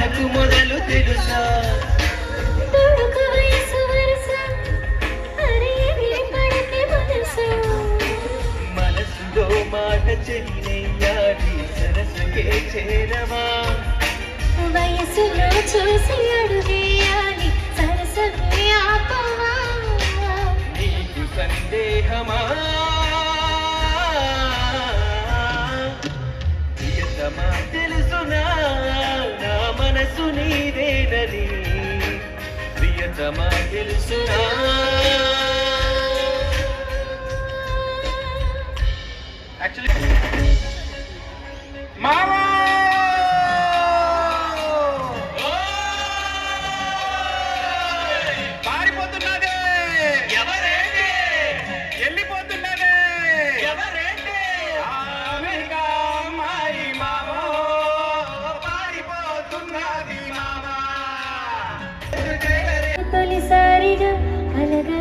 మనసుకు మొదలు తెలుసా మనసులో మాట చెయ్యాలి సరసకే చేరవా వయసులో చూసి అడుగేయాలి సరసమే ఆపవా నీకు సందేహమా ప్రియతమా తెలుసునా నా మనసు నీదేనని ప్రియతమా తెలుసునా మామా పారిపోతున్నదే ఎవరేంటి వెళ్ళిపోతున్నదే ఎవరేంటి అమెరికా అమ్మాయి మామో పారిపోతున్నది మామా తొలిసారిగా అలగా